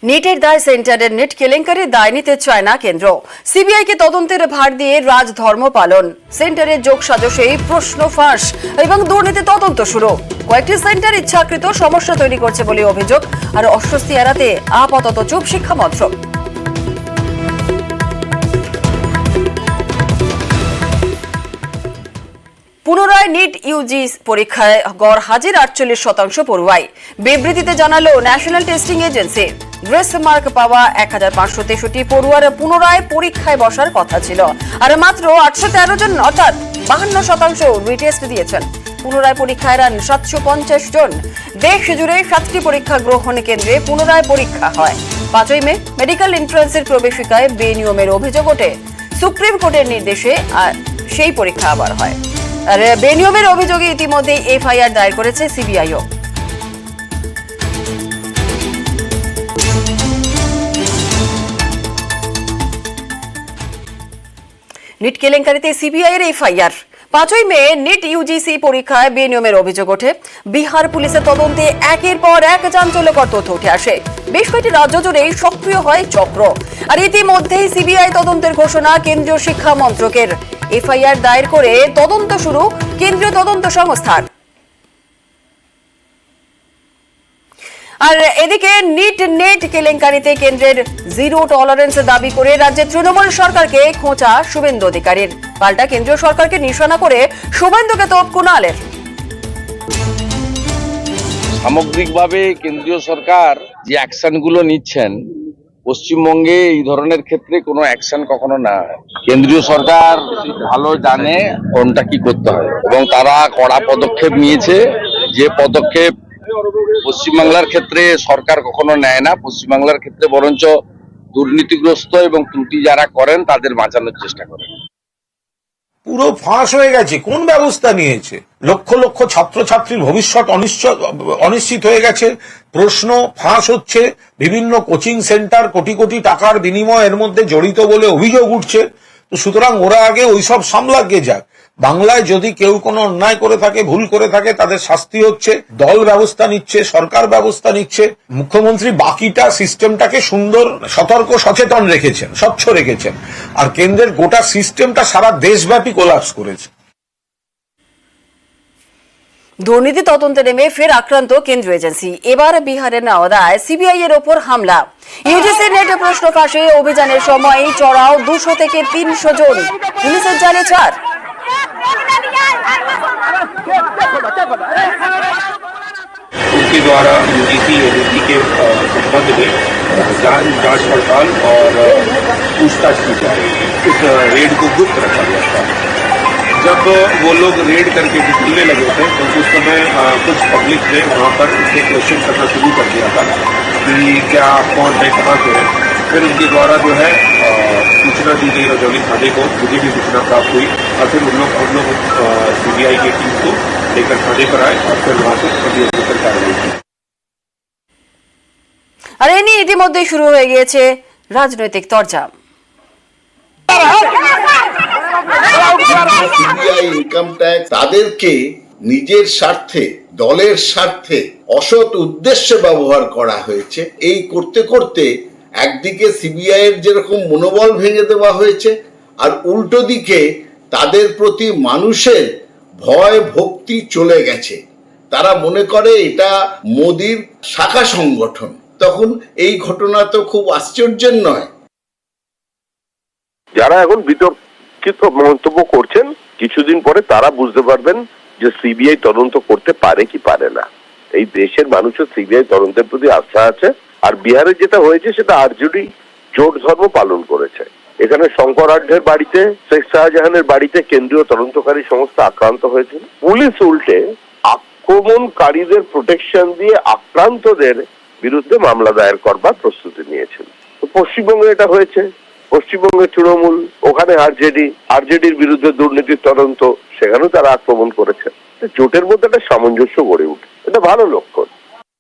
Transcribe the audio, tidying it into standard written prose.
নিটের দায় সেন্টারের নেট কেলেঙ্কারির দায় নিতে চায় না কেন্দ্র। সিবিআইকে তদন্তের ভার দিয়ে রাজধর্ম পালন, সেন্টারের যোগ সাজসেই প্রশ্ন ফাঁস এবং দুর্নীতি তদন্ত শুরু। কয়েকটি সেন্টার ইচ্ছাকৃত সমস্যা তৈরি করছে বলে অভিযোগ, আর অস্বস্তি এড়াতে আপাতত চুপ শিক্ষা মন্ত্রক। পুনরায় নিট ইউজি পরীক্ষায় গড় হাজির 48% পড়ুয়াই। বিবৃতিতে জানালো national testing agency, grace mark পাওয়া 1563 পড়ুয়ার পুনরায় পরীক্ষায় বসার কথা ছিল, আর মাত্র 813 জন অর্থাৎ 52% রিটেস্ট দিয়েছেন। পুনরায় পরীক্ষায় রান 750 জন। দেশ জুড়ে 7টি পরীক্ষা গ্রহণ কেন্দ্রে পুনরায় পরীক্ষা হয়। 5ই মে মেডিকেল এন্ট্রান্সের প্রবেশিকায় বেনিয়মের অভিযোগ ওঠে। সুপ্রিম কোর্টের নির্দেশে সেই পরীক্ষা আবার হয়। আর বেনিয়মের অভিযোগে ইতিমধ্যে এফআইআর দায়ের করেছে সিবিআইও। নিট কেলেঙ্কারিতে সিবিআই এর এফআইআর। 5ই মে নিট ইউজিসি পরীক্ষায় বেনিয়মের অভিযোগ ওঠে। বিহার পুলিশের তদন্তে একের পর এক চাঞ্চল্যকর তথ্য উঠে আসে। বেশ কয়েকটি রাজ্য জুড়ে সক্রিয় হয় চক্র। আর ইতিমধ্যেই সিবিআই তদন্তের ঘোষণা কেন্দ্রীয় শিক্ষা মন্ত্রকের। এফআইআর দায়ের করে তদন্ত শুরু কেন্দ্রীয় তদন্ত সংস্থার। আর এদিকে নেট কেলেঙ্কারিতে কেন্দ্রের জিরো টলারেন্স দাবি করে রাজ্যের তৃণমূল সরকারকে খোঁচা শুভেন্দু অধিকারীর। পাল্টা কেন্দ্রীয় সরকারকে নিশানা করে শুভেন্দুকে তোপ কুণালের। সামগ্রিকভাবে কেন্দ্রীয় সরকার যে অ্যাকশনগুলো নিচ্ছেন, পশ্চিমবঙ্গে এই ধরনের ক্ষেত্রে কোনো অ্যাকশন কখনো না। কেন্দ্রীয় সরকার ভালো জানে কোনটা কি করতে হয় এবং তারা কড়া পদক্ষেপ নিয়েছে। যে পদক্ষেপ পশ্চিমবাংলার ক্ষেত্রে সরকার কখনো নেয় না, পশ্চিমবাংলার ক্ষেত্রে বরঞ্চ দুর্নীতিগ্রস্ত এবং ত্রুটি যারা করেন তাদের বাঁচানোর চেষ্টা করেন। পুরো ফাঁস হয়ে গেছে। কোন ব্যবস্থা নিয়েছে? লক্ষ লক্ষ ছাত্রছাত্রীর ভবিষ্যৎ অনিশ্চিত হয়ে গেছে। প্রশ্ন ফাঁস হচ্ছে। বিভিন্ন কোচিং সেন্টার কোটি কোটি টাকার বিনিময় এর মধ্যে জড়িত বলে অভিযোগ উঠছে। তো সুতরাং ওরা আগে ওইসব সামলাকে যাক। বাংলায় যদি কেউ কোনো অন্যায় করে থাকে, ভুল করে থাকে, তাদের শাস্তি হচ্ছে। দল ব্যবস্থা নিচ্ছে, সরকার ব্যবস্থা নিচ্ছে। মুখ্যমন্ত্রী বাকিটা সিস্টেমটাকে সুন্দর, সতর্ক, সচেতন রেখেছেন, স্বচ্ছ রেখেছেন। আর কেন্দ্রের গোটা সিস্টেমটা সারা দেশব্যাপী কোলাপস করেছে। দুর্নীতি তদন্তে নেমে ফের আক্রান্ত কেন্দ্রীয় এজেন্সি। এবার বিহারের নওদায় সিবিআই এর ওপর হামলা। ইউজিসি নেট প্রশ্ন ফাঁসে অভিযানের সময় চড়াও 200 থেকে 300 জন, পুলিশের জালে 4। उनके द्वारा यूजीसी एजेंसी के संबंध में जांच पड़ताल और पूछताछ की जा रही है। इस रेड को गुप्त रखा गया था। जब वो लोग रेड करके निकलने लगे थे तो उस समय कुछ पब्लिक ने वहाँ पर उनसे क्वेश्चन करना शुरू कर दिया था कि क्या कौन है, कहाँ से है। फिर उनके द्वारा जो है सूचना दी गई रजौली थाने को, मुझे भी सूचना प्राप्त हुई और फिर हम लोग सीबीआई की टीम को लेकर थाने पर आए और फिर वहाँ से कार्रवाई की। আর এ নিয়ে ইতিমধ্যেই শুরু হয়ে গিয়েছে রাজনৈতিক তরজা। সিবিআই ইনকাম ট্যাক্স তাদেরকে নিজের স্বার্থে, দলের স্বার্থে অসৎ উদ্দেশ্যে ব্যবহার করা হয়েছে। এই করতে করতে একদিকে সিবিআই এর যেরকম মনোবল ভেঙে দেওয়া হয়েছে, আর উল্টো দিকে তাদের প্রতি মানুষের ভয় ভক্তি চলে গেছে। তারা মনে করে এটা মোদির শাখা সংগঠন। তখন এই ঘটনা তো খুব আশ্চর্যের নয়। যারা এখন বিতর্কিত মন্তব্য করছেন, কিছুদিন পরে তারা বুঝতে পারবেন যে সিবিআই তদন্ত করতে পারে কি পারে না। এই দেশের মানুষের সিবিআই তদন্তের প্রতি আস্থা আছে। আর বিহারে যেটা হয়েছে সেটা আরজেডি জোট ধর্ম পালন করেছে। এখানে শঙ্করাঢ্যের বাড়িতে, শেখ শাহজাহানের বাড়িতে কেন্দ্রীয় তদন্তকারী সংস্থা আক্রান্ত হয়েছে। পুলিশ উল্টে আক্রমণকারীদের প্রোটেকশন দিয়ে আক্রান্তদের বিরুদ্ধে মামলা দায়ের করবার প্রস্তুতি নিয়েছেন। তো পশ্চিমবঙ্গে এটা হয়েছে। পশ্চিমবঙ্গের তৃণমূল, ওখানে আরজেডির বিরুদ্ধে দুর্নীতির তদন্ত, সেখানেও তারা আক্রমণ করেছে। জোটের মধ্যে একটা সামঞ্জস্য গড়ে উঠে, এটা ভালো লক্ষণ।